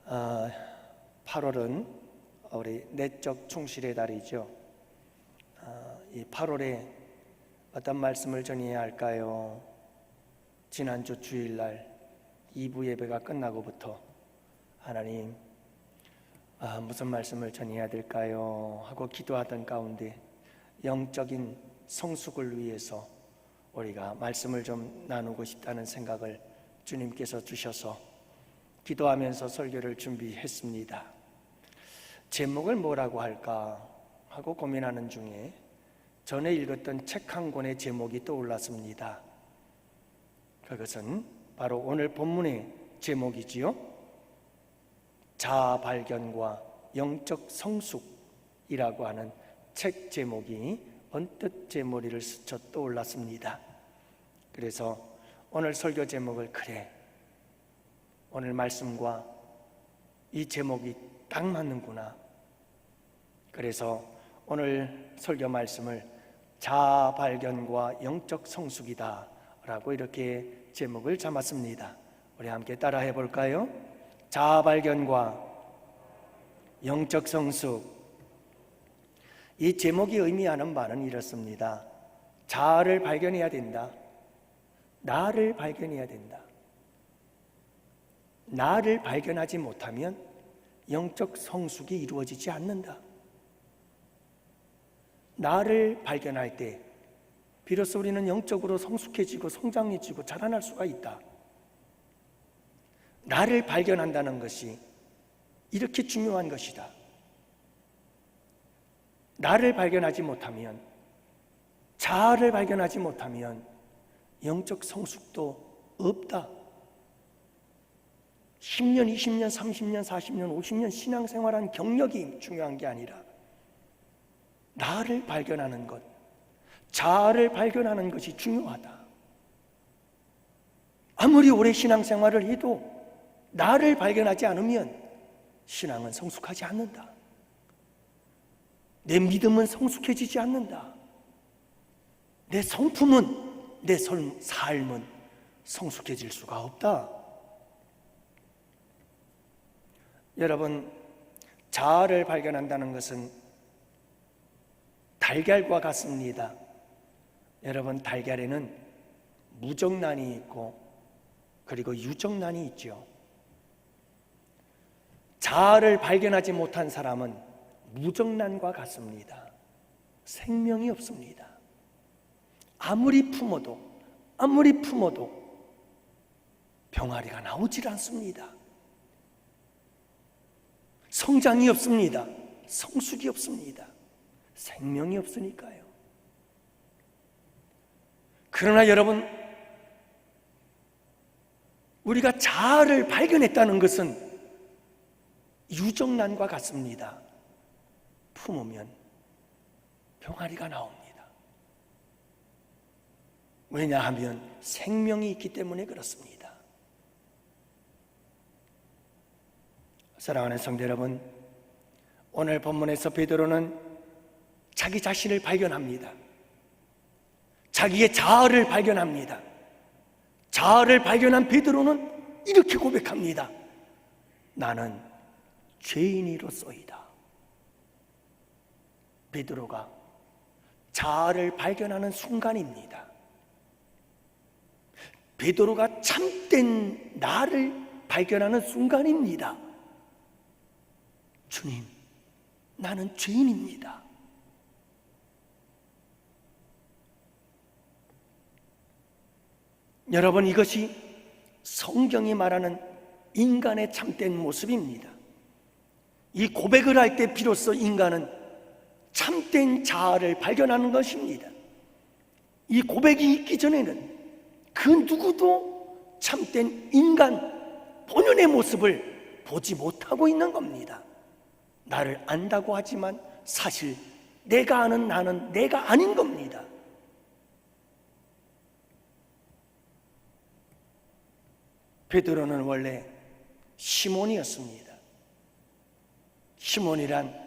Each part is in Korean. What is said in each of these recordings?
8월은 우리 내적 충실의 달이죠. 이 8월에 어떤 말씀을 전해야 할까요? 지난주 주일날 2부 예배가 끝나고부터 하나님 무슨 말씀을 전해야 될까요? 하고 기도하던 가운데 영적인 성숙을 위해서 우리가 말씀을 좀 나누고 싶다는 생각을 주님께서 주셔서 기도하면서 설교를 준비했습니다. 제목을 뭐라고 할까 하고 고민하는 중에 전에 읽었던 책 한 권의 제목이 떠올랐습니다. 그것은 바로 오늘 본문의 제목이지요. 자아 발견과 영적 성숙이라고 하는 책 제목이 언뜻 제 머리를 스쳐 떠올랐습니다. 그래서 오늘 설교 제목을 오늘 말씀과 이 제목이 딱 맞는구나. 그래서 오늘 설교 말씀을 자아 발견과 영적 성숙이다 라고 이렇게 제목을 잡았습니다. 우리 함께 따라해 볼까요? 자아 발견과 영적 성숙. 이 제목이 의미하는 바는 이렇습니다. 자아를 발견해야 된다. 나를 발견해야 된다. 나를 발견하지 못하면 영적 성숙이 이루어지지 않는다. 나를 발견할 때 비로소 우리는 영적으로 성숙해지고 성장해지고 자라날 수가 있다. 나를 발견한다는 것이 이렇게 중요한 것이다. 나를 발견하지 못하면, 자아를 발견하지 못하면 영적 성숙도 없다. 10년, 20년, 30년, 40년, 50년 신앙생활한 경력이 중요한 게 아니라 나를 발견하는 것, 자아를 발견하는 것이 중요하다. 아무리 오래 신앙생활을 해도 나를 발견하지 않으면 신앙은 성숙하지 않는다. 내 믿음은 성숙해지지 않는다. 내 성품은, 내 삶은 성숙해질 수가 없다. 여러분, 자아를 발견한다는 것은 달걀과 같습니다. 여러분, 달걀에는 무정란이 있고 그리고 유정란이 있죠. 자아를 발견하지 못한 사람은 무정란과 같습니다. 생명이 없습니다. 아무리 품어도 병아리가 나오질 않습니다. 성장이 없습니다. 성숙이 없습니다. 생명이 없으니까요. 그러나 여러분, 우리가 자아를 발견했다는 것은 유정란과 같습니다. 품으면 병아리가 나옵니다. 왜냐하면 생명이 있기 때문에 그렇습니다. 사랑하는 성도 여러분, 오늘 본문에서 베드로는 자기 자신을 발견합니다. 자기의 자아를 발견합니다. 자아를 발견한 베드로는 이렇게 고백합니다. 나는 죄인이로소이다. 베드로가 자아를 발견하는 순간입니다. 베드로가 참된 나를 발견하는 순간입니다. 주님, 나는 죄인입니다. 여러분, 이것이 성경이 말하는 인간의 참된 모습입니다. 이 고백을 할 때 비로소 인간은 참된 자아를 발견하는 것입니다. 이 고백이 있기 전에는 그 누구도 참된 인간 본연의 모습을 보지 못하고 있는 겁니다. 나를 안다고 하지만 사실 내가 아는 나는 내가 아닌 겁니다. 베드로는 원래 시몬이었습니다. 시몬이란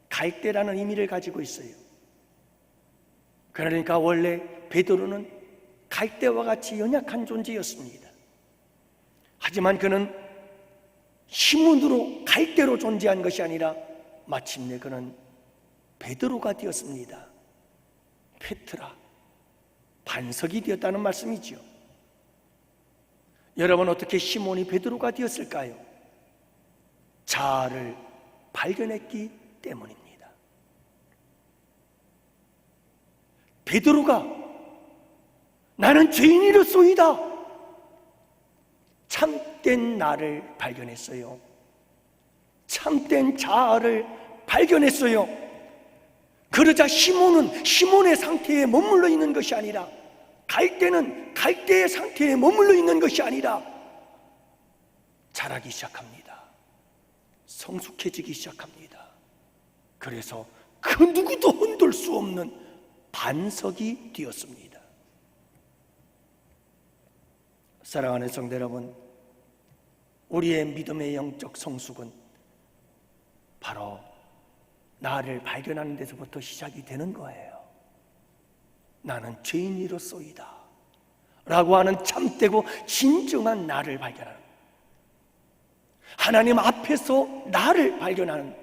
갈대라는 의미를 가지고 있어요. 그러니까 원래 베드로는 갈대와 같이 연약한 존재였습니다. 하지만 그는 시몬으로 갈대로 존재한 것이 아니라 마침내 그는 베드로가 되었습니다. 페트라, 반석이 되었다는 말씀이지요. 여러분, 어떻게 시몬이 베드로가 되었을까요? 자아를 발견했기 때문입니다. 베드로가 나는 죄인이로소이다, 참된 나를 발견했어요. 참된 자아를 발견했어요. 그러자 시몬은 시몬의 상태에 머물러 있는 것이 아니라, 갈대는 갈대의 상태에 머물러 있는 것이 아니라 자라기 시작합니다. 성숙해지기 시작합니다. 그래서 그 누구도 흔들 수 없는 반석이 되었습니다. 사랑하는 성도 여러분, 우리의 믿음의 영적 성숙은 바로 나를 발견하는 데서부터 시작이 되는 거예요. 나는 죄인이로소이다 라고 하는 참되고 진정한 나를 발견하는, 하나님 앞에서 나를 발견하는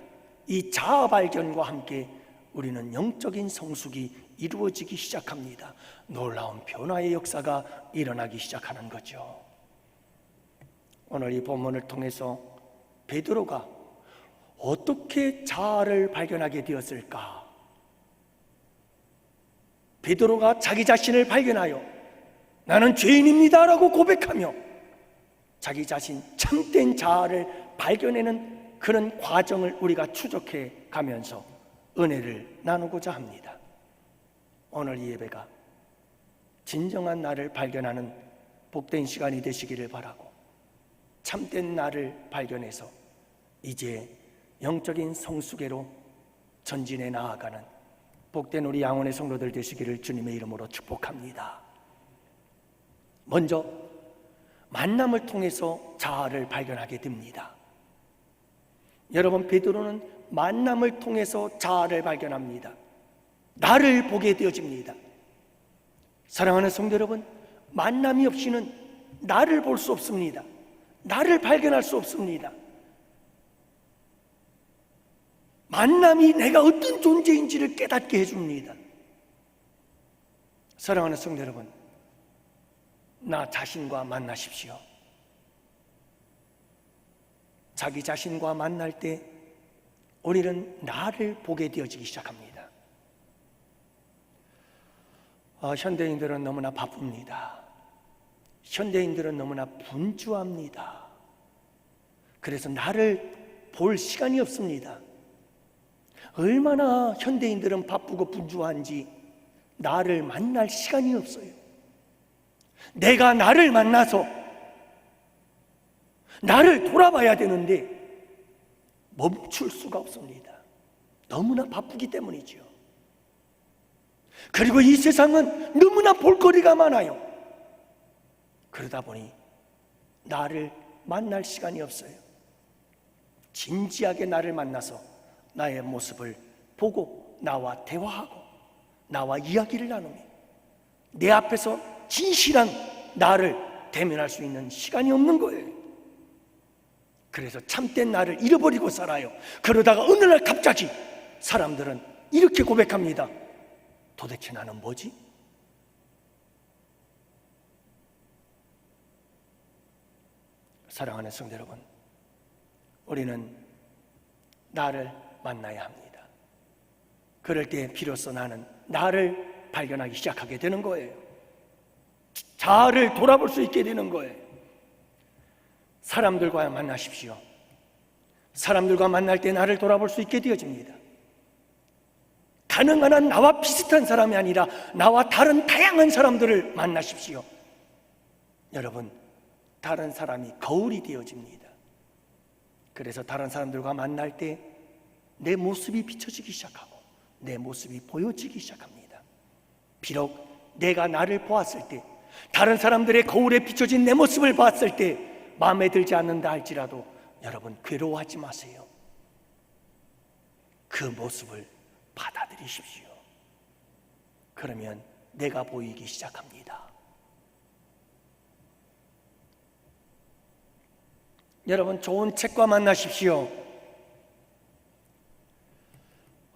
이 자아 발견과 함께 우리는 영적인 성숙이 이루어지기 시작합니다. 놀라운 변화의 역사가 일어나기 시작하는 거죠. 오늘 이 본문을 통해서 베드로가 어떻게 자아를 발견하게 되었을까? 베드로가 자기 자신을 발견하여 나는 죄인입니다 라고 고백하며 자기 자신 참된 자아를 발견하는 그런 과정을 우리가 추적해 가면서 은혜를 나누고자 합니다. 오늘 이 예배가 진정한 나를 발견하는 복된 시간이 되시기를 바라고, 참된 나를 발견해서 이제 영적인 성숙회로 전진해 나아가는 복된 우리 양원의 성도들 되시기를 주님의 이름으로 축복합니다. 먼저 만남을 통해서 자아를 발견하게 됩니다. 여러분, 베드로는 만남을 통해서 자아를 발견합니다. 나를 보게 되어집니다. 사랑하는 성도 여러분, 만남이 없이는 나를 볼 수 없습니다. 나를 발견할 수 없습니다. 만남이 내가 어떤 존재인지를 깨닫게 해줍니다. 사랑하는 성도 여러분, 나 자신과 만나십시오. 자기 자신과 만날 때 우리는 나를 보게 되어지기 시작합니다. 현대인들은 너무나 바쁩니다. 현대인들은 너무나 분주합니다. 그래서 나를 볼 시간이 없습니다. 얼마나 현대인들은 바쁘고 분주한지 나를 만날 시간이 없어요. 내가 나를 만나서 나를 돌아봐야 되는데 멈출 수가 없습니다. 너무나 바쁘기 때문이죠. 그리고 이 세상은 너무나 볼거리가 많아요. 그러다 보니 나를 만날 시간이 없어요. 진지하게 나를 만나서 나의 모습을 보고 나와 대화하고 나와 이야기를 나누며 내 앞에서 진실한 나를 대면할 수 있는 시간이 없는 거예요. 그래서 참된 나를 잃어버리고 살아요. 그러다가 어느 날 갑자기 사람들은 이렇게 고백합니다. 도대체 나는 뭐지? 사랑하는 성도 여러분, 우리는 나를 만나야 합니다. 그럴 때 비로소 나는 나를 발견하기 시작하게 되는 거예요. 자아를 돌아볼 수 있게 되는 거예요. 사람들과 만나십시오. 사람들과 만날 때 나를 돌아볼 수 있게 되어집니다. 가능한 한 나와 비슷한 사람이 아니라 나와 다른 다양한 사람들을 만나십시오. 여러분, 다른 사람이 거울이 되어집니다. 그래서 다른 사람들과 만날 때 내 모습이 비춰지기 시작하고 내 모습이 보여지기 시작합니다. 비록 내가 나를 보았을 때, 다른 사람들의 거울에 비춰진 내 모습을 봤을 때 마음에 들지 않는다 할지라도 여러분, 괴로워하지 마세요. 그 모습을 받아들이십시오. 그러면 내가 보이기 시작합니다. 여러분, 좋은 책과 만나십시오.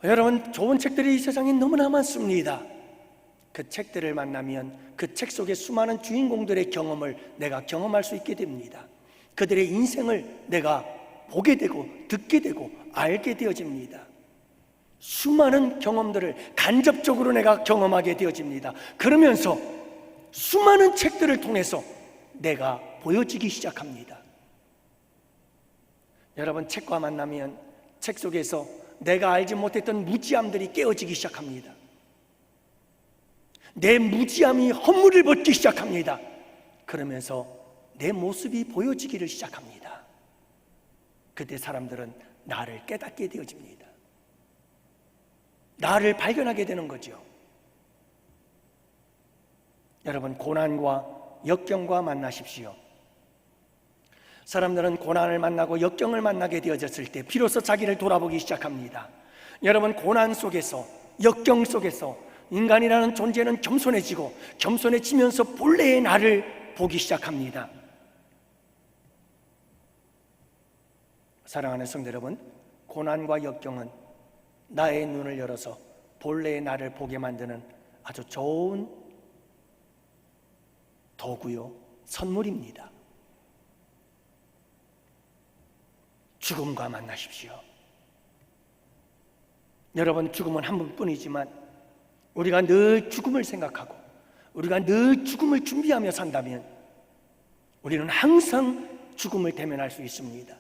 여러분, 좋은 책들이 이 세상에 너무나 많습니다. 그 책들을 만나면 그 책 속에 수많은 주인공들의 경험을 내가 경험할 수 있게 됩니다. 그들의 인생을 내가 보게 되고 듣게 되고 알게 되어집니다. 수많은 경험들을 간접적으로 내가 경험하게 되어집니다. 그러면서 수많은 책들을 통해서 내가 보여지기 시작합니다. 여러분, 책과 만나면 책 속에서 내가 알지 못했던 무지함들이 깨어지기 시작합니다. 내 무지함이 허물을 벗기 시작합니다. 그러면서 내 모습이 보여지기를 시작합니다. 그때 사람들은 나를 깨닫게 되어집니다. 나를 발견하게 되는 거죠. 여러분, 고난과 역경과 만나십시오. 사람들은 고난을 만나고 역경을 만나게 되어졌을 때 비로소 자기를 돌아보기 시작합니다. 여러분, 고난 속에서, 역경 속에서 인간이라는 존재는 겸손해지고 겸손해지면서 본래의 나를 보기 시작합니다. 사랑하는 성도 여러분, 고난과 역경은 나의 눈을 열어서 본래의 나를 보게 만드는 아주 좋은 도구요, 선물입니다. 죽음과 만나십시오. 여러분, 죽음은 한 번뿐이지만 우리가 늘 죽음을 생각하고 우리가 늘 죽음을 준비하며 산다면 우리는 항상 죽음을 대면할 수 있습니다.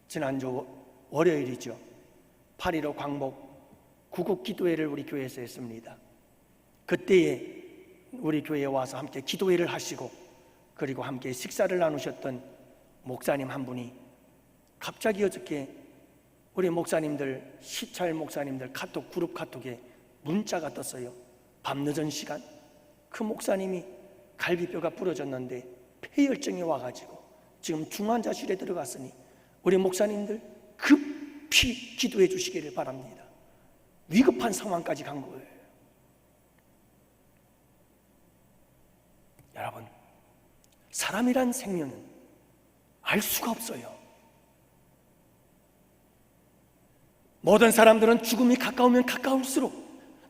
지난주 월요일이죠. 8.15 광복 구국 기도회를 우리 교회에서 했습니다. 그때에 우리 교회에 와서 함께 기도회를 하시고 그리고 함께 식사를 나누셨던 목사님 한 분이 갑자기 어저께 우리 목사님들, 시찰 목사님들 카톡, 그룹 카톡에 문자가 떴어요. 밤늦은 시간 그 목사님이 갈비뼈가 부러졌는데 폐혈증이 와가지고 지금 중환자실에 들어갔으니 우리 목사님들 급히 기도해 주시기를 바랍니다. 위급한 상황까지 간 거예요. 여러분, 사람이란 생명은 알 수가 없어요. 모든 사람들은 죽음이 가까우면 가까울수록,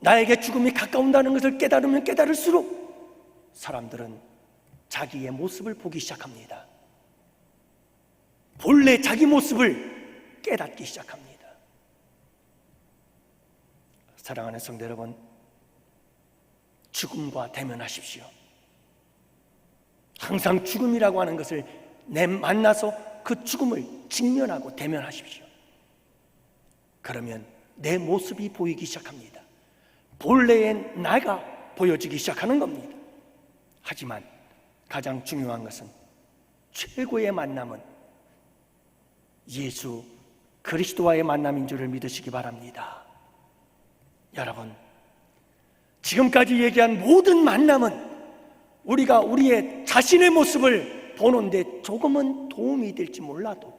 나에게 죽음이 가까운다는 것을 깨달으면 깨달을수록 사람들은 자기의 모습을 보기 시작합니다. 본래 자기 모습을 깨닫기 시작합니다. 사랑하는 성도 여러분, 죽음과 대면하십시오. 항상 죽음이라고 하는 것을 만나서 그 죽음을 직면하고 대면하십시오. 그러면 내 모습이 보이기 시작합니다. 본래의 나가 보여지기 시작하는 겁니다. 하지만 가장 중요한 것은 최고의 만남은 예수 그리스도와의 만남인 줄을 믿으시기 바랍니다. 여러분, 지금까지 얘기한 모든 만남은 우리가 우리의 자신의 모습을 보는데 조금은 도움이 될지 몰라도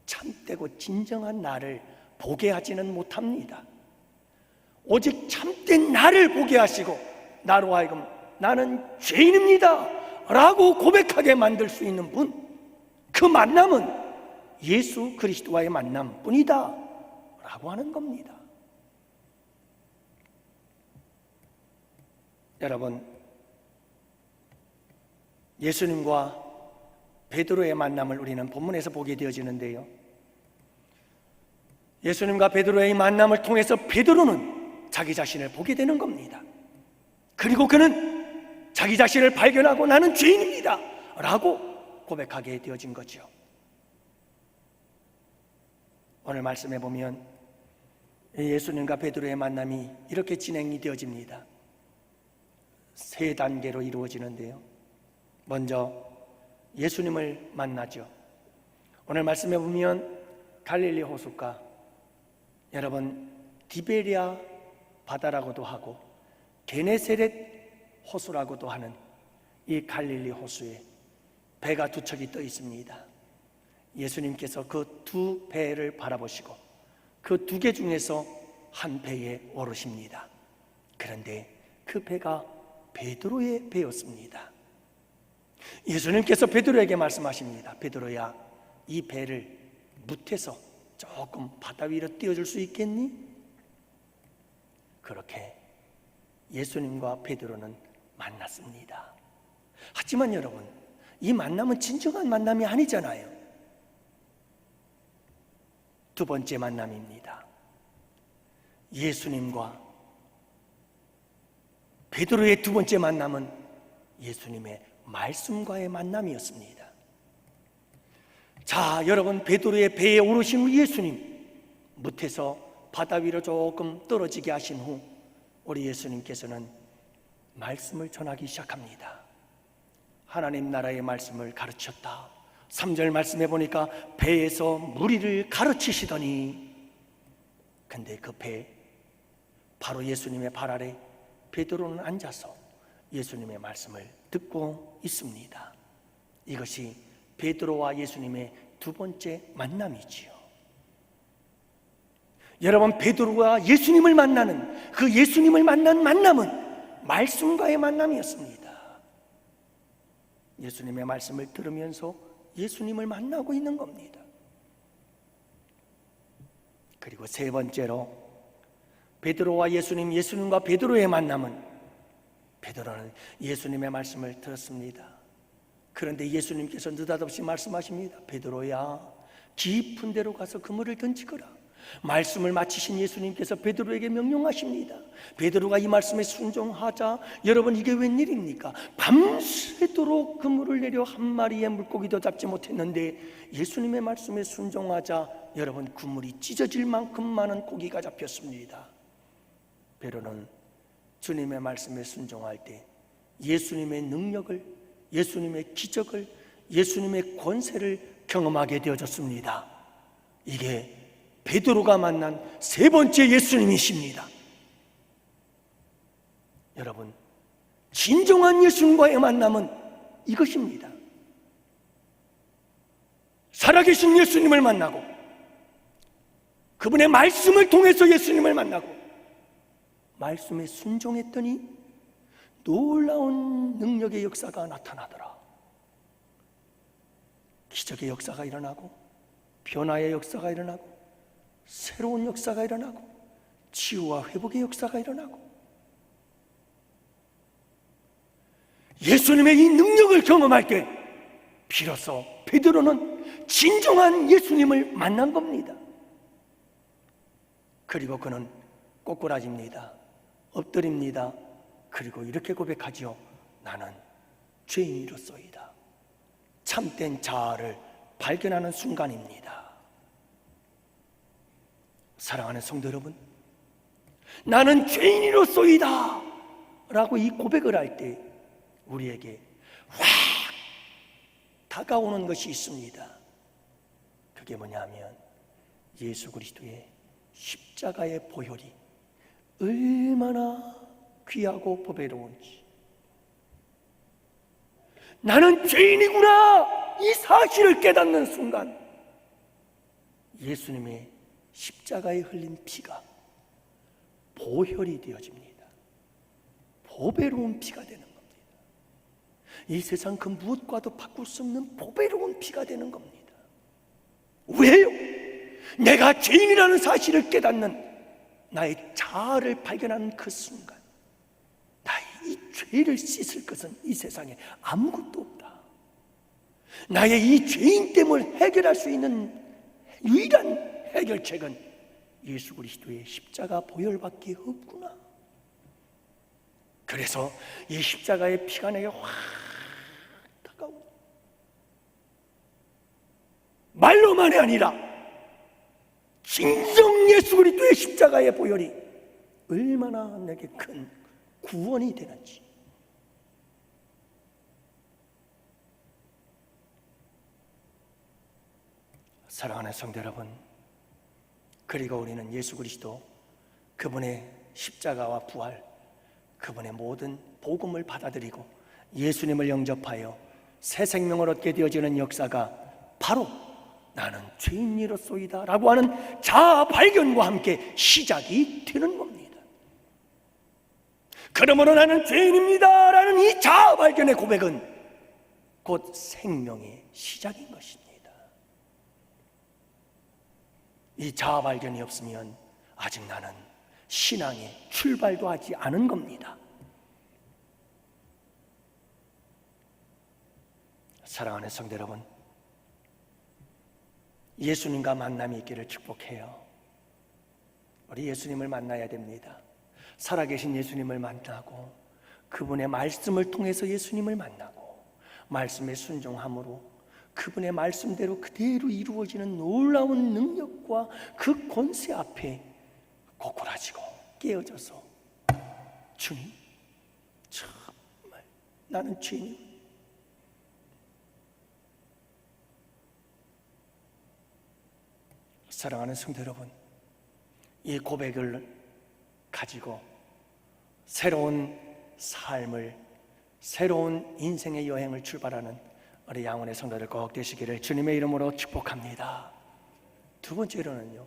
참되고 진정한 나를 보게 하지는 못합니다. 오직 참된 나를 보게 하시고 나로 하여금 나는 죄인입니다 라고 고백하게 만들 수 있는 분, 그 만남은 예수 그리스도와의 만남뿐이다 라고 하는 겁니다. 여러분, 예수님과 베드로의 만남을 우리는 본문에서 보게 되어지는데요, 예수님과 베드로의 만남을 통해서 베드로는 자기 자신을 보게 되는 겁니다. 그리고 그는 자기 자신을 발견하고 나는 죄인입니다 라고 고백하게 되어진 거죠. 오늘 말씀해 보면 예수님과 베드로의 만남이 이렇게 진행이 되어집니다. 세 단계로 이루어지는데요, 먼저 예수님을 만나죠. 오늘 말씀해 보면 갈릴리 호숫가, 여러분 디베리아 바다라고도 하고 게네사렛 호수라고도 하는 이 갈릴리 호수에 배가 두 척이 떠 있습니다. 예수님께서 그 두 배를 바라보시고 그 두 개 중에서 한 배에 오르십니다. 그런데 그 배가 베드로의 배였습니다. 예수님께서 베드로에게 말씀하십니다. 베드로야, 이 배를 뭇에서 조금 바다 위로 띄워줄 수 있겠니? 그렇게 예수님과 베드로는 만났습니다. 하지만 여러분, 이 만남은 진정한 만남이 아니잖아요. 두 번째 만남입니다. 예수님과 베드로의 두 번째 만남은 예수님의 말씀과의 만남이었습니다. 자, 여러분, 베드로의 배에 오르신 후 예수님, 뭇에서 바다 위로 조금 떨어지게 하신 후 우리 예수님께서는 말씀을 전하기 시작합니다. 하나님 나라의 말씀을 가르쳤다. 3절 말씀해 보니까 배에서 무리를 가르치시더니, 근데 그 배, 바로 예수님의 발 아래 베드로는 앉아서 예수님의 말씀을 듣고 있습니다. 이것이 베드로와 예수님의 두 번째 만남이지요. 여러분, 베드로가 예수님을 만나는 그 예수님을 만난 만남은 말씀과의 만남이었습니다. 예수님의 말씀을 들으면서 예수님을 만나고 있는 겁니다. 그리고 세 번째로 베드로와 예수님, 예수님과 베드로의 만남은, 베드로는 예수님의 말씀을 들었습니다. 그런데 예수님께서 느닷없이 말씀하십니다. 베드로야, 깊은 데로 가서 그물을 던지거라. 말씀을 마치신 예수님께서 베드로에게 명령하십니다. 베드로가 이 말씀에 순종하자, 여러분, 이게 웬일입니까? 밤새도록 그물을 내려 한 마리의 물고기도 잡지 못했는데 예수님의 말씀에 순종하자, 여러분, 그물이 찢어질 만큼 많은 고기가 잡혔습니다. 베드로는 주님의 말씀에 순종할 때 예수님의 능력을, 예수님의 기적을, 예수님의 권세를 경험하게 되어졌습니다. 이게 베드로가 만난 세 번째 예수님이십니다. 여러분, 진정한 예수님과의 만남은 이것입니다. 살아계신 예수님을 만나고 그분의 말씀을 통해서 예수님을 만나고 말씀에 순종했더니 놀라운 능력의 역사가 나타나더라. 기적의 역사가 일어나고 변화의 역사가 일어나고 새로운 역사가 일어나고 치유와 회복의 역사가 일어나고, 예수님의 이 능력을 경험할 때 비로소 베드로는 진정한 예수님을 만난 겁니다. 그리고 그는 꼬꾸라집니다. 엎드립니다. 그리고 이렇게 고백하지요. 나는 죄인이로소이다. 참된 자아를 발견하는 순간입니다. 사랑하는 성도 여러분, 나는 죄인이로소이다 라고 이 고백을 할 때 우리에게 확 다가오는 것이 있습니다. 그게 뭐냐면 예수 그리스도의 십자가의 보혈이 얼마나 귀하고 보배로운지, 나는 죄인이구나 이 사실을 깨닫는 순간 예수님의 십자가에 흘린 피가 보혈이 되어집니다. 보배로운 피가 되는 겁니다. 이 세상 그 무엇과도 바꿀 수 없는 보배로운 피가 되는 겁니다. 왜요? 내가 죄인이라는 사실을 깨닫는, 나의 자아를 발견하는 그 순간, 나의 이 죄를 씻을 것은 이 세상에 아무것도 없다. 나의 이 죄인됨을 해결할 수 있는 유일한 해결책은 예수 그리스도의 십자가 보혈밖에 없구나. 그래서 이 십자가의 피가 내게 확 다가오고, 말로만이 아니라 진정 예수 그리스도의 십자가의 보혈이 얼마나 내게 큰 구원이 되는지. 사랑하는 성도 여러분, 그리고 우리는 예수 그리스도, 그분의 십자가와 부활, 그분의 모든 복음을 받아들이고 예수님을 영접하여 새 생명을 얻게 되어지는 역사가 바로 나는 죄인이로소이다 라고 하는 자아 발견과 함께 시작이 되는 겁니다. 그러므로 나는 죄인입니다 라는 이 자아 발견의 고백은 곧 생명의 시작인 것입니다. 이 자아 발견이 없으면 아직 나는 신앙의 출발도 하지 않은 겁니다. 사랑하는 성도 여러분, 예수님과 만남이 있기를 축복해요. 우리 예수님을 만나야 됩니다. 살아계신 예수님을 만나고 그분의 말씀을 통해서 예수님을 만나고 말씀에 순종함으로 그분의 말씀대로 그대로 이루어지는 놀라운 능력과 그 권세 앞에 고꾸라지고 깨어져서 주님, 정말 나는 죄인이고 사랑하는 성도 여러분, 이 고백을 가지고 새로운 삶을, 새로운 인생의 여행을 출발하는 우리 양원의 성도들 꼭 되시기를 주님의 이름으로 축복합니다. 두 번째로는요,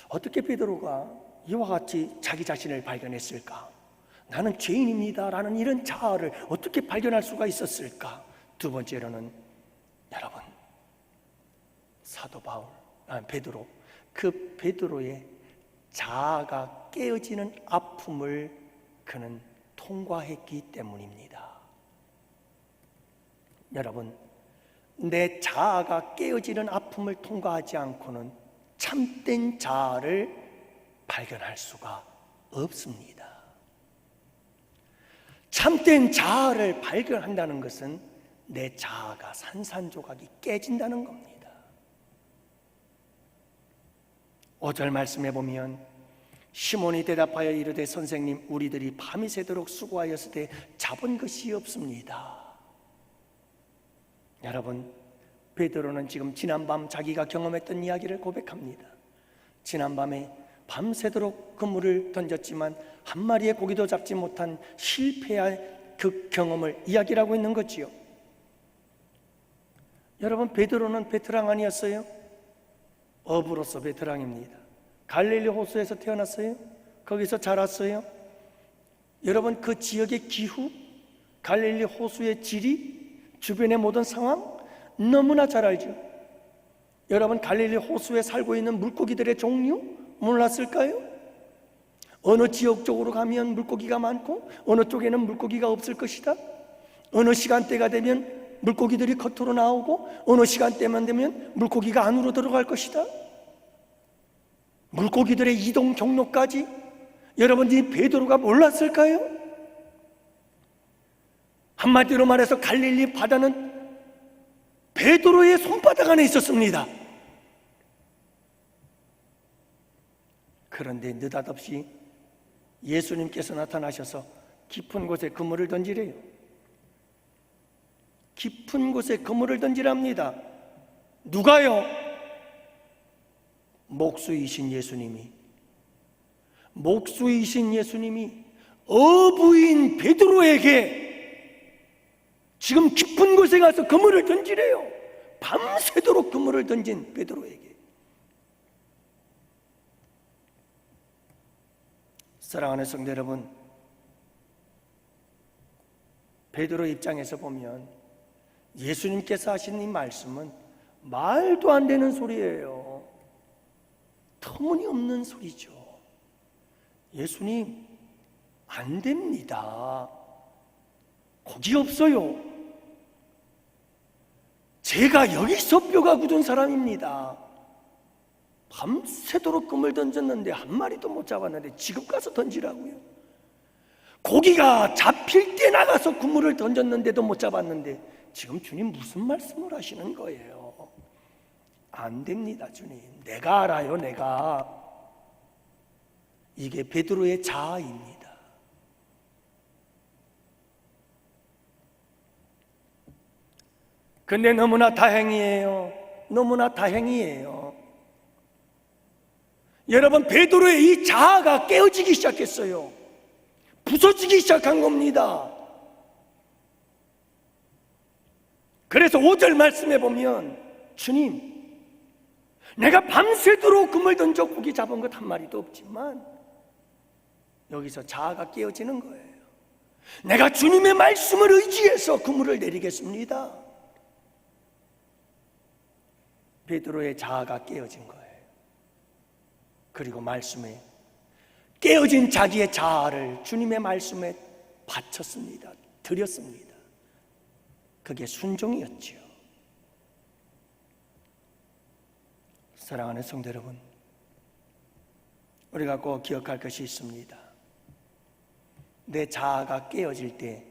어떻게 베드로가 이와 같이 자기 자신을 발견했을까? 나는 죄인입니다 라는 이런 자아를 어떻게 발견할 수가 있었을까? 두 번째로는 여러분, 사도 베드로, 그 베드로의 자아가 깨어지는 아픔을 그는 통과했기 때문입니다. 여러분, 내 자아가 깨어지는 아픔을 통과하지 않고는 참된 자아를 발견할 수가 없습니다. 참된 자아를 발견한다는 것은 내 자아가 산산조각이 깨진다는 겁니다. 5절 말씀해 보면 시몬이 대답하여 이르되 선생님, 우리들이 밤이 새도록 수고하였으되 잡은 것이 없습니다. 여러분, 베드로는 지금 지난밤 자기가 경험했던 이야기를 고백합니다. 지난밤에 밤새도록 그물을 던졌지만 한 마리의 고기도 잡지 못한 실패한 그 경험을 이야기를 하고 있는 거지요. 여러분, 베드로는 베테랑 아니었어요? 어부로서 베테랑입니다. 갈릴리 호수에서 태어났어요? 거기서 자랐어요? 여러분, 그 지역의 기후, 갈릴리 호수의 지리, 주변의 모든 상황 너무나 잘 알죠. 여러분, 갈릴리 호수에 살고 있는 물고기들의 종류 몰랐을까요? 어느 지역 쪽으로 가면 물고기가 많고 어느 쪽에는 물고기가 없을 것이다. 어느 시간대가 되면 물고기들이 겉으로 나오고 어느 시간대만 되면 물고기가 안으로 들어갈 것이다. 물고기들의 이동 경로까지 여러분, 이 베드로가 몰랐을까요? 한마디로 말해서 갈릴리 바다는 베드로의 손바닥 안에 있었습니다. 그런데 느닷없이 예수님께서 나타나셔서 깊은 곳에 그물을 던지래요. 깊은 곳에 그물을 던지랍니다. 누가요? 목수이신 예수님이 어부인 베드로에게 지금 깊은 곳에 가서 그물을 던지래요. 밤새도록 그물을 던진 베드로에게. 사랑하는 성도 여러분, 베드로 입장에서 보면 예수님께서 하신 이 말씀은 말도 안 되는 소리예요. 터무니없는 소리죠. 예수님, 안 됩니다. 고기 없어요. 제가 여기서 뼈가 굳은 사람입니다. 밤새도록 그물 던졌는데 한 마리도 못 잡았는데 지금 가서 던지라고요? 고기가 잡힐 때 나가서 그물을 던졌는데도 못 잡았는데 지금 주님 무슨 말씀을 하시는 거예요? 안 됩니다, 주님. 내가 알아요, 내가. 이게 베드로의 자아입니다. 근데 너무나 다행이에요. 여러분, 베드로의 이 자아가 깨어지기 시작했어요. 부서지기 시작한 겁니다. 그래서 5절 말씀해 보면 주님, 내가 밤새도록 그물 던져 고기 잡은 것 한 마리도 없지만 여기서 자아가 깨어지는 거예요. 내가 주님의 말씀을 의지해서 그물을 내리겠습니다. 베드로의 자아가 깨어진 거예요. 그리고 말씀에 깨어진 자기의 자아를 주님의 말씀에 바쳤습니다. 드렸습니다. 그게 순종이었지요. 사랑하는 성도 여러분, 우리가 꼭 기억할 것이 있습니다. 내 자아가 깨어질 때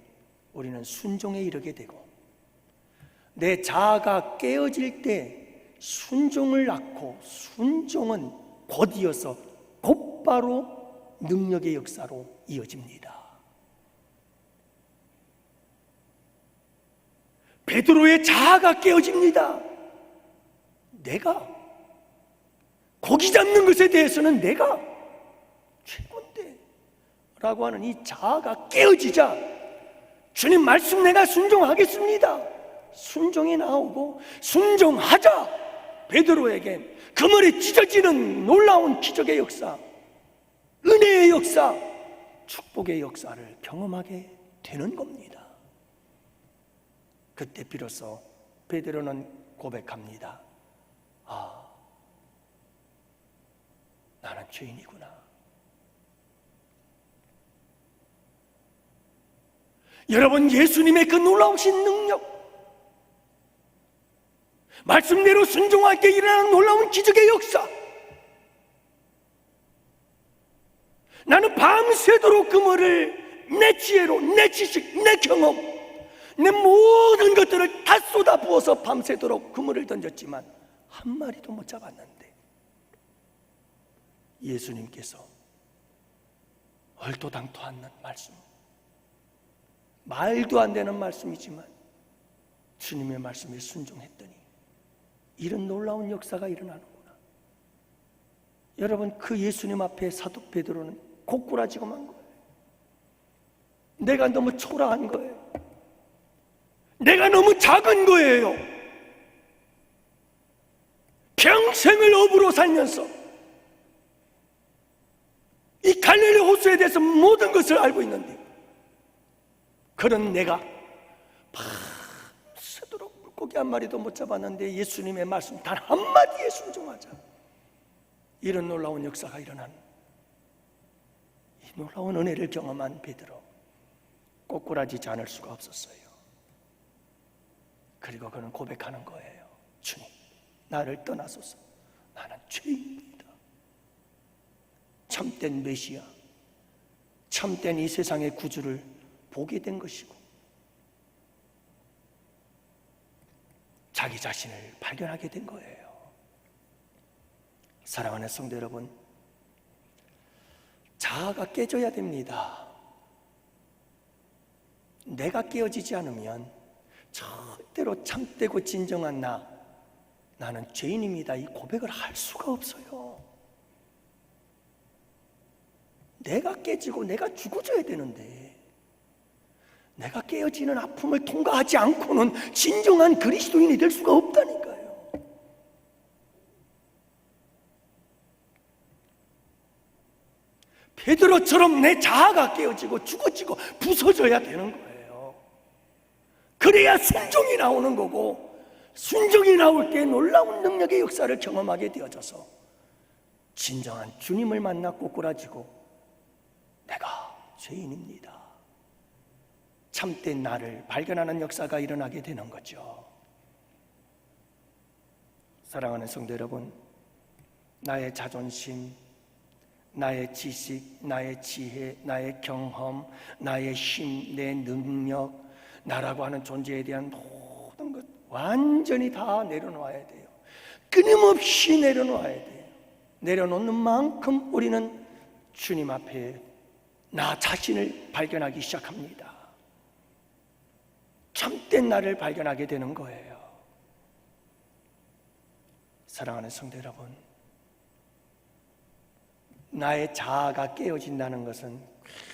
우리는 순종에 이르게 되고, 내 자아가 깨어질 때 순종을 낳고, 순종은 곧이어서 곧바로 능력의 역사로 이어집니다. 베드로의 자아가 깨어집니다. 내가 고기 잡는 것에 대해서는 내가 최고인데 라고 하는 이 자아가 깨어지자 주님 말씀 내가 순종하겠습니다. 순종이 나오고 순종하자 베드로에게 그물에 찢어지는 놀라운 기적의 역사, 은혜의 역사, 축복의 역사를 경험하게 되는 겁니다. 그때 비로소 베드로는 고백합니다. 아, 나는 죄인이구나. 여러분, 예수님의 그 놀라우신 능력, 말씀대로 순종할 때 일어나는 놀라운 기적의 역사, 나는 밤새도록 그물을 내 지혜로, 내 지식, 내 경험, 내 모든 것들을 다 쏟아 부어서 밤새도록 그물을 던졌지만 한 마리도 못 잡았는데 예수님께서 얼토당토 않는 말씀, 말도 안 되는 말씀이지만 주님의 말씀에 순종했더니 이런 놀라운 역사가 일어나는구나. 여러분, 그 예수님 앞에 사도 베드로는 고꾸라지고 만 거예요. 내가 너무 초라한 거예요. 내가 너무 작은 거예요. 평생을 어부로 살면서 이 갈릴리 호수에 대해서 모든 것을 알고 있는데 그런 내가 밤새도록 물고기 한 마리도 못 잡았는데 예수님의 말씀 단 한마디에 순종하자, 이런 놀라운 역사가 일어난, 이 놀라운 은혜를 경험한 베드로, 꼬꾸라지지 않을 수가 없었어요. 그리고 그는 고백하는 거예요. 주님, 나를 떠나소서. 나는 죄인입니다. 참된 메시아, 참된 이 세상의 구주를 보게 된 것이고 자기 자신을 발견하게 된 거예요. 사랑하는 성도 여러분, 자아가 깨져야 됩니다. 내가 깨어지지 않으면 절대로 참되고 진정한 나는 죄인입니다, 이 고백을 할 수가 없어요. 내가 깨지고 내가 죽어져야 되는데 내가 깨어지는 아픔을 통과하지 않고는 진정한 그리스도인이 될 수가 없다니까요. 베드로처럼 내 자아가 깨어지고 죽어지고 부서져야 되는 거예요. 그래야 순종이 나오는 거고, 순종이 나올 때 놀라운 능력의 역사를 경험하게 되어져서 진정한 주님을 만나 꼬꾸라지고 내가 죄인입니다, 참된 나를 발견하는 역사가 일어나게 되는 거죠. 사랑하는 성도 여러분, 나의 자존심, 나의 지식, 나의 지혜, 나의 경험, 나의 힘, 내 능력, 나라고 하는 존재에 대한 모든 것 완전히 다 내려놓아야 돼요. 끊임없이 내려놓아야 돼요. 내려놓는 만큼 우리는 주님 앞에 나 자신을 발견하기 시작합니다. 참된 나를 발견하게 되는 거예요. 사랑하는 성도 여러분, 나의 자아가 깨어진다는 것은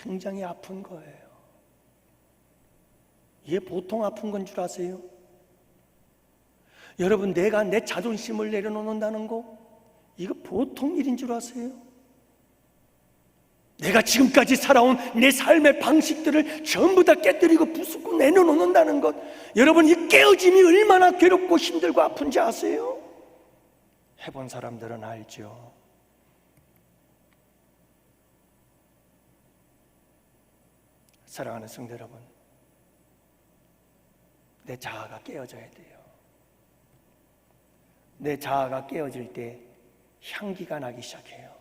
굉장히 아픈 거예요. 이게 보통 아픈 건 줄 아세요? 여러분, 내가 내 자존심을 내려놓는다는 거, 이거 보통 일인 줄 아세요? 내가 지금까지 살아온 내 삶의 방식들을 전부 다 깨뜨리고 부수고 내려놓는다는 것, 여러분, 이 깨어짐이 얼마나 괴롭고 힘들고 아픈지 아세요? 해본 사람들은 알죠. 사랑하는 성도 여러분, 내 자아가 깨어져야 돼요. 내 자아가 깨어질 때 향기가 나기 시작해요.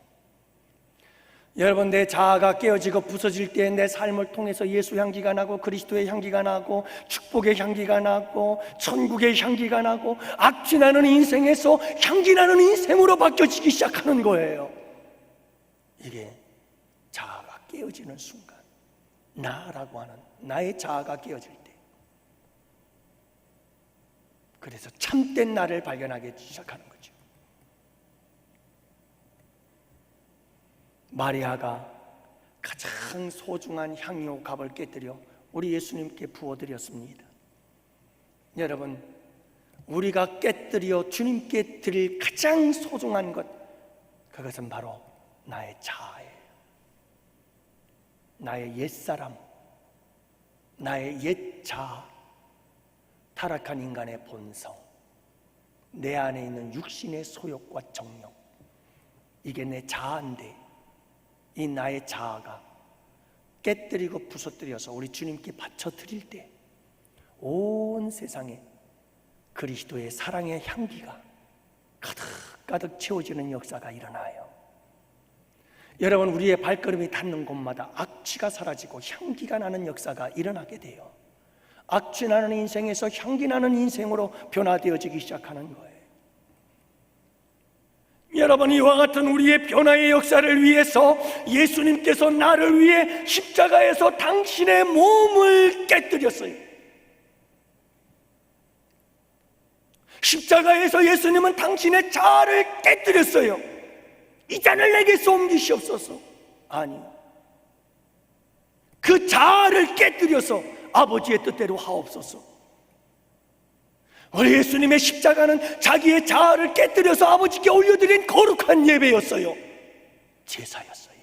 여러분, 내 자아가 깨어지고 부서질 때 내 삶을 통해서 예수 향기가 나고 그리스도의 향기가 나고 축복의 향기가 나고 천국의 향기가 나고 악취나는 인생에서 향기나는 인생으로 바뀌어지기 시작하는 거예요. 이게 자아가 깨어지는 순간, 나라고 하는 나의 자아가 깨어질 때, 그래서 참된 나를 발견하기 시작하는 거죠. 마리아가 가장 소중한 향유 값을 깨뜨려 우리 예수님께 부어드렸습니다. 여러분, 우리가 깨뜨려 주님께 드릴 가장 소중한 것, 그것은 바로 나의 자아예요. 나의 옛사람, 나의 옛 자아, 타락한 인간의 본성, 내 안에 있는 육신의 소욕과 정욕, 이게 내 자아인데, 이 나의 자아가 깨뜨리고 부서뜨려서 우리 주님께 바쳐드릴 때 온 세상에 그리스도의 사랑의 향기가 가득가득 채워지는 역사가 일어나요. 여러분, 우리의 발걸음이 닿는 곳마다 악취가 사라지고 향기가 나는 역사가 일어나게 돼요. 악취 나는 인생에서 향기 나는 인생으로 변화되어지기 시작하는 거예요. 여러분, 이와 같은 우리의 변화의 역사를 위해서 예수님께서 나를 위해 십자가에서 당신의 몸을 깨뜨렸어요. 십자가에서 예수님은 당신의 자아를 깨뜨렸어요. 이 잔을 내게서 옮기시옵소서. 아니, 그 자아를 깨뜨려서 아버지의 뜻대로 하옵소서. 우리 예수님의 십자가는 자기의 자아를 깨뜨려서 아버지께 올려드린 거룩한 예배였어요. 제사였어요.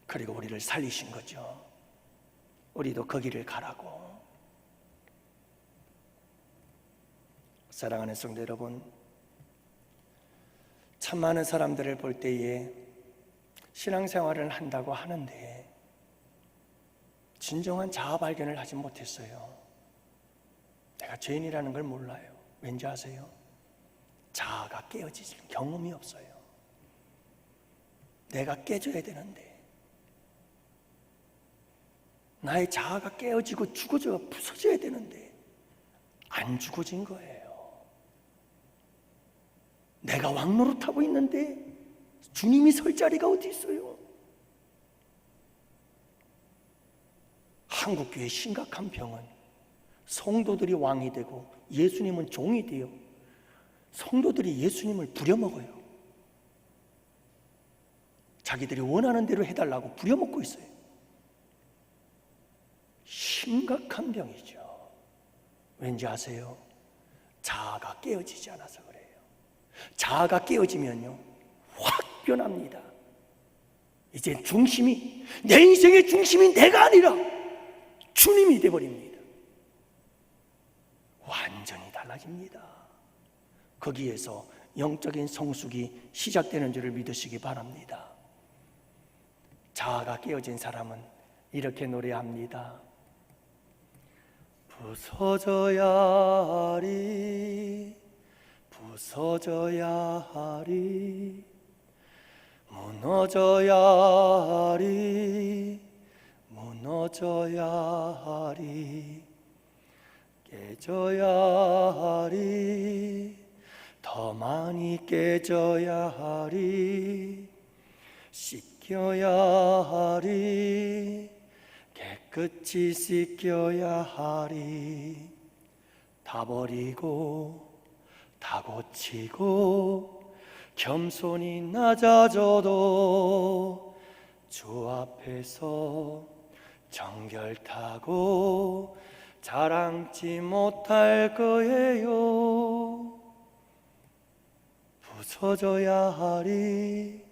그리고 우리를 살리신 거죠. 우리도 그 길을 가라고. 사랑하는 성도 여러분, 참 많은 사람들을 볼 때에 신앙생활을 한다고 하는데 진정한 자아 발견을 하지 못했어요. 내가 죄인이라는 걸 몰라요. 왠지 아세요? 자아가 깨어지는 경험이 없어요. 내가 깨져야 되는데, 나의 자아가 깨어지고 죽어져 부서져야 되는데 안 죽어진 거예요. 내가 왕노릇하고 있는데 주님이 설 자리가 어디 있어요? 한국교회의 심각한 병은 성도들이 왕이 되고 예수님은 종이 되어 성도들이 예수님을 부려먹어요. 자기들이 원하는 대로 해달라고 부려먹고 있어요. 심각한 병이죠. 왠지 아세요? 자아가 깨어지지 않아서 그래요. 자아가 깨어지면요, 확 변합니다. 이제 중심이, 내 인생의 중심이 내가 아니라 주님이 되어버립니다. 완전히 달라집니다. 거기에서 영적인 성숙이 시작되는 줄을 믿으시기 바랍니다. 자아가 깨어진 사람은 이렇게 노래합니다. 부서져야 하리, 부서져야 하리, 무너져야 하리, 무너져야 하리, 깨져야 하리, 더 많이 깨져야 하리, 씻겨야 하리, 깨끗이 씻겨야 하리, 다 버리고 다 고치고 겸손히 낮아져도 주 앞에서 정결타고 자랑치 못할 거예요. 부서져야 하리,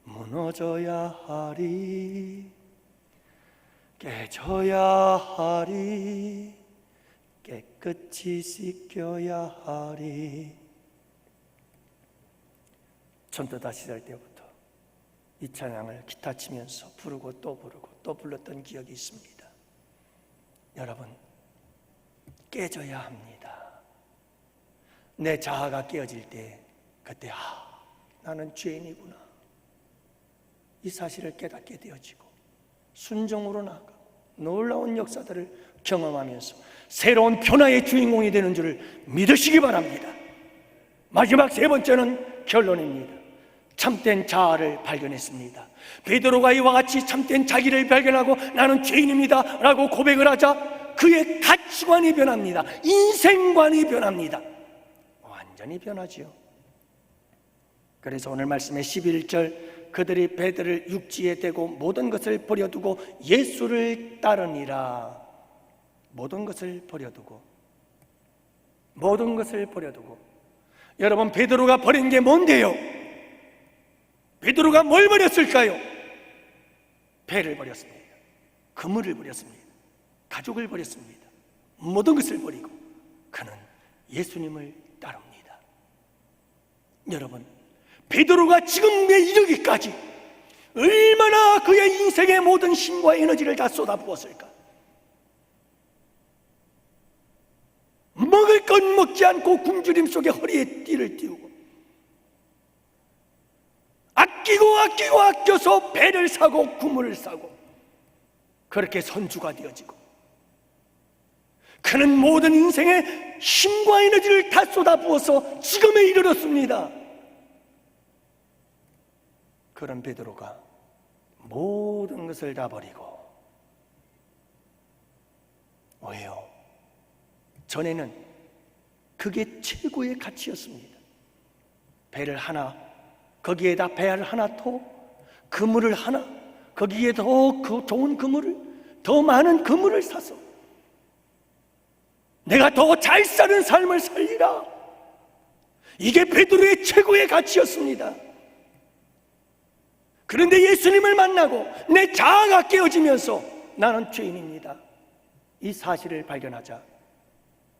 무너져야 하리, 깨져야 하리, 깨끗이 끝이 씻겨야 하리. 전도다 시절 때부터 이 찬양을 기타 치면서 부르고 또 부르고 또 불렀던 기억이 있습니다. 여러분, 깨져야 합니다. 내 자아가 깨어질 때 그때 나는 죄인이구나, 이 사실을 깨닫게 되어지고 순종으로 나아가고 놀라운 역사들을 경험하면서 새로운 변화의 주인공이 되는 줄을 믿으시기 바랍니다. 마지막 세 번째는 결론입니다. 참된 자아를 발견했습니다. 베드로가 이와 같이 참된 자기를 발견하고 나는 죄인입니다 라고 고백을 하자 그의 가치관이 변합니다. 인생관이 변합니다. 완전히 변하지요. 그래서 오늘 말씀의 11절, 그들이 배들을 육지에 대고 모든 것을 버려두고 예수를 따르니라. 모든 것을 버려두고, 모든 것을 버려두고. 여러분, 베드로가 버린 게 뭔데요? 베드로가 뭘 버렸을까요? 배를 버렸습니다. 그물을 버렸습니다. 가족을 버렸습니다. 모든 것을 버리고 그는 예수님을 따릅니다. 여러분, 베드로가 지금에 이르기까지 얼마나 그의 인생의 모든 힘과 에너지를 다 쏟아부었을까? 먹을 것 먹지 않고 굶주림 속에 허리에 띠를 띄우고 아껴서 배를 사고 그물을 사고 그렇게 선주가 되어지고 그는 모든 인생의 힘과 에너지를 다 쏟아부어서 지금에 이르렀습니다. 그런 베드로가 모든 것을 다 버리고, 왜요? 전에는 그게 최고의 가치였습니다. 배를 하나, 거기에다 배를 하나 더, 그물을 하나, 거기에 더 좋은 그물을, 더 많은 그물을 사서 내가 더 잘 사는 삶을 살리라. 이게 베드로의 최고의 가치였습니다. 그런데 예수님을 만나고 내 자아가 깨어지면서 나는 죄인입니다, 이 사실을 발견하자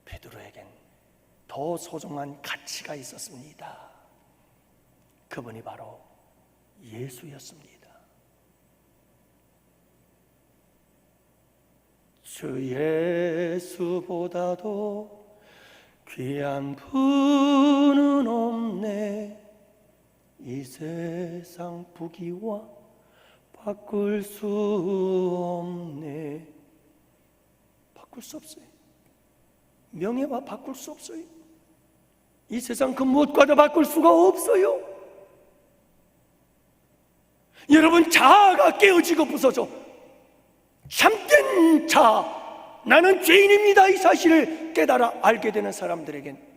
베드로에겐 더 소중한 가치가 있었습니다. 그분이 바로 예수였습니다. 주 예수보다도 귀한 분은 없네. 이 세상 부귀와 바꿀 수 없네. 바꿀 수 없어요. 명예와 바꿀 수 없어요. 이 세상 그 무엇과도 바꿀 수가 없어요. 여러분, 자아가 깨어지고 부서져 참된 자아, 나는 죄인입니다, 이 사실을 깨달아 알게 되는 사람들에겐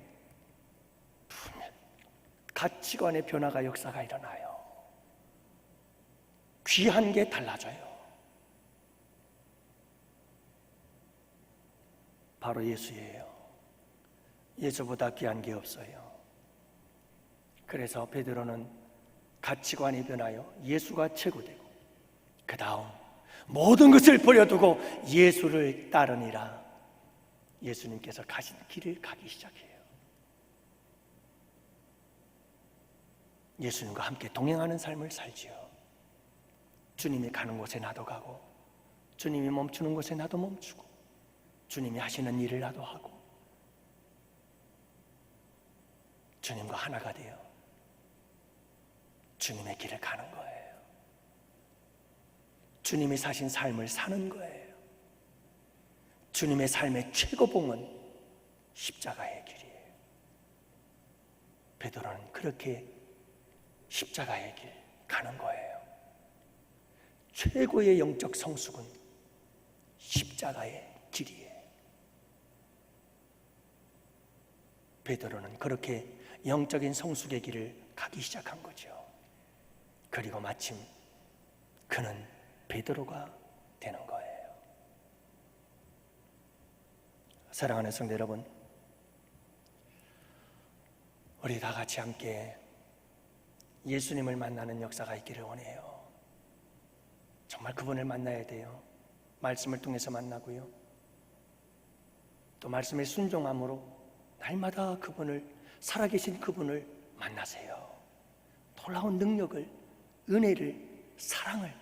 가치관의 변화가, 역사가 일어나요. 귀한 게 달라져요. 바로 예수예요. 예수보다 귀한 게 없어요. 그래서 베드로는 가치관이 변하여 예수가 최고되고, 그 다음 모든 것을 버려두고 예수를 따르니라. 예수님께서 가신 길을 가기 시작해요. 예수님과 함께 동행하는 삶을 살지요. 주님이 가는 곳에 나도 가고, 주님이 멈추는 곳에 나도 멈추고, 주님이 하시는 일을 나도 하고, 주님과 하나가 되어 주님의 길을 가는 거예요. 주님이 사신 삶을 사는 거예요. 주님의 삶의 최고봉은 십자가의 길이에요. 베드로는 그렇게 십자가의 길 가는 거예요. 최고의 영적 성숙은 십자가의 길이에요. 베드로는 그렇게 영적인 성숙의 길을 가기 시작한 거죠. 그리고 마침 그는 베드로가 되는 거예요. 사랑하는 성도 여러분, 우리 다 같이 함께 예수님을 만나는 역사가 있기를 원해요. 정말 그분을 만나야 돼요. 말씀을 통해서 만나고요, 또 말씀에 순종함으로 날마다 그분을, 살아계신 그분을 만나세요. 놀라운 능력을, 은혜를, 사랑을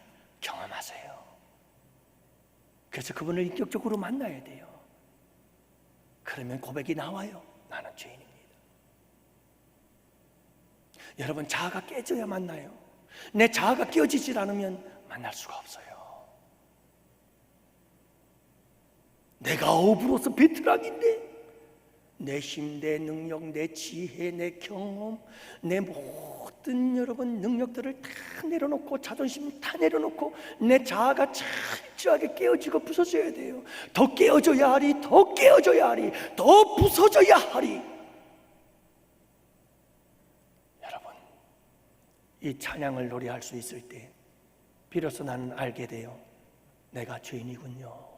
경험하세요. 그래서 그분을 인격적으로 만나야 돼요. 그러면 고백이 나와요. 나는 죄인입니다. 여러분, 자아가 깨져야 만나요. 내 자아가 깨어지질 않으면 만날 수가 없어요. 내가 어부로서 베테랑인데 내 힘, 내 능력, 내 지혜, 내 경험, 내 모든 여러분 능력들을 다 내려놓고, 자존심 다 내려놓고 내 자아가 철저하게 깨어지고 부서져야 돼요. 더 깨어져야 하리, 더 깨어져야 하리, 더 부서져야 하리. 여러분, 이 찬양을 노래할 수 있을 때 비로소 나는 알게 돼요. 내가 죄인이군요.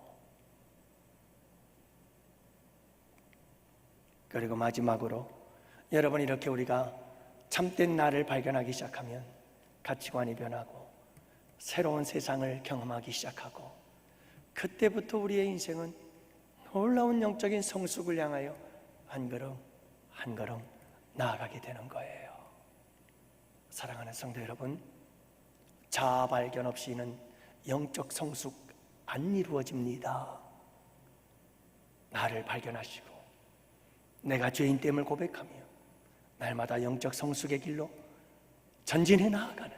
그리고 마지막으로 여러분, 이렇게 우리가 참된 나를 발견하기 시작하면 가치관이 변하고 새로운 세상을 경험하기 시작하고, 그때부터 우리의 인생은 놀라운 영적인 성숙을 향하여 한 걸음 한 걸음 나아가게 되는 거예요. 사랑하는 성도 여러분, 자아 발견 없이는 영적 성숙 안 이루어집니다. 나를 발견하시고 내가 죄인됨을 고백하며 날마다 영적 성숙의 길로 전진해 나아가는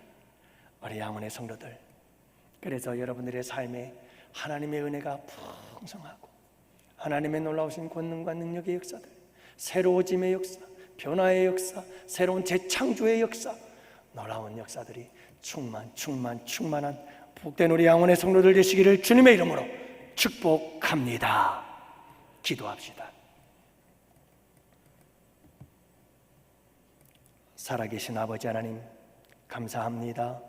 우리 양원의 성도들, 그래서 여러분들의 삶에 하나님의 은혜가 풍성하고 하나님의 놀라우신 권능과 능력의 역사들, 새로워짐의 역사, 변화의 역사, 새로운 재창조의 역사, 놀라운 역사들이 충만한 복된 우리 양원의 성도들 되시기를 주님의 이름으로 축복합니다. 기도합시다. 살아계신 아버지 하나님, 감사합니다.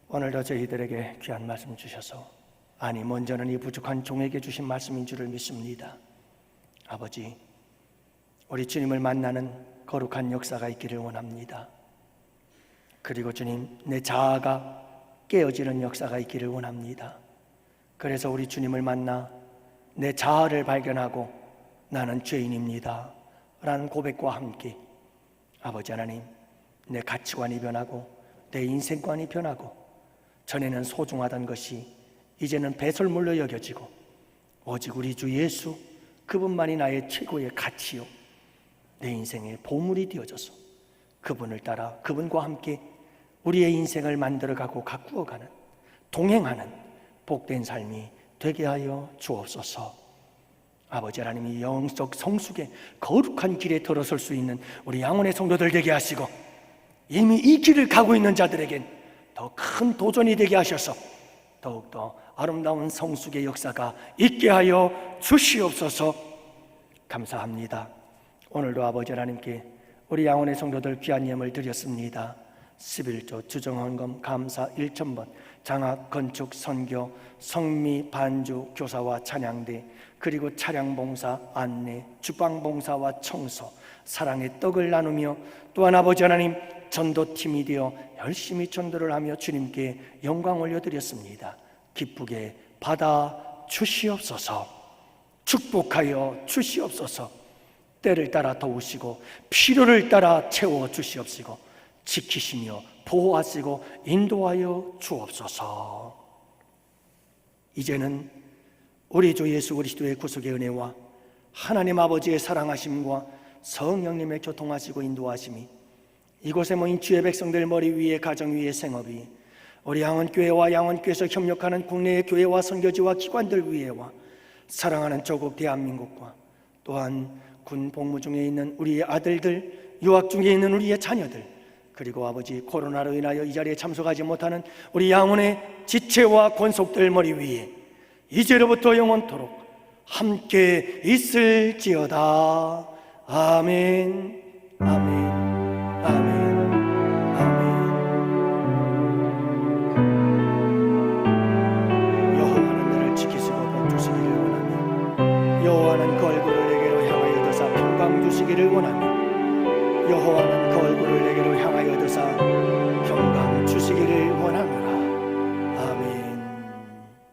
오늘도 저희들에게 귀한 말씀 주셔서, 아니 먼저는 이 부족한 종에게 주신 말씀인 줄을 믿습니다. 아버지, 우리 주님을 만나는 거룩한 역사가 있기를 원합니다. 그리고 주님, 내 자아가 깨어지는 역사가 있기를 원합니다. 그래서 우리 주님을 만나 내 자아를 발견하고 나는 죄인입니다 라는 고백과 함께 아버지 하나님, 내 가치관이 변하고 내 인생관이 변하고, 전에는 소중하던 것이 이제는 배설물로 여겨지고 오직 우리 주 예수 그분만이 나의 최고의 가치요, 내 인생의 보물이 되어져서 그분을 따라 그분과 함께 우리의 인생을 만들어가고 가꾸어가는, 동행하는 복된 삶이 되게 하여 주옵소서. 아버지 하나님이 영적 성숙의 거룩한 길에 들어설 수 있는 우리 양원의 성도들 되게 하시고, 이미 이 길을 가고 있는 자들에겐 더 큰 도전이 되게 하셔서 더욱더 아름다운 성숙의 역사가 있게 하여 주시옵소서. 감사합니다. 오늘도 아버지 하나님께 우리 양원의 성도들 귀한 예물 드렸습니다. 11조 주정헌금 감사 1,000번, 장학, 건축, 선교, 성미, 반주, 교사와 찬양대, 그리고 차량봉사, 안내, 주방봉사와 청소, 사랑의 떡을 나누며, 또한 아버지 하나님 전도팀이 되어 열심히 전도를 하며 주님께 영광 올려드렸습니다. 기쁘게 받아 주시옵소서. 축복하여 주시옵소서. 때를 따라 도우시고 필요를 따라 채워 주시옵시고 지키시며 보호하시고 인도하여 주옵소서. 이제는 우리 주 예수 그리스도의 구속의 은혜와 하나님 아버지의 사랑하심과 성령님의 교통하시고 인도하심이 이곳에 모인 주의 백성들 머리 위에, 가정 위에, 생업이, 우리 양원교회와 양원교회에서 협력하는 국내의 교회와 선교지와 기관들 위에와 사랑하는 조국 대한민국과, 또한 군 복무 중에 있는 우리의 아들들, 유학 중에 있는 우리의 자녀들, 그리고 아버지 코로나로 인하여 이 자리에 참석하지 못하는 우리 양원의 지체와 권속들 머리 위에 이제로부터 영원토록 함께 있을지어다. 아멘, 아멘, 아멘, 아멘. 여호와는 너를 지키시고 복주시기를 원하며, 여호와는 그 얼굴을 내게로 향하여 드사 평강 주시기를 원하며, 여호와는 그 얼굴을 내게로 향하여 드사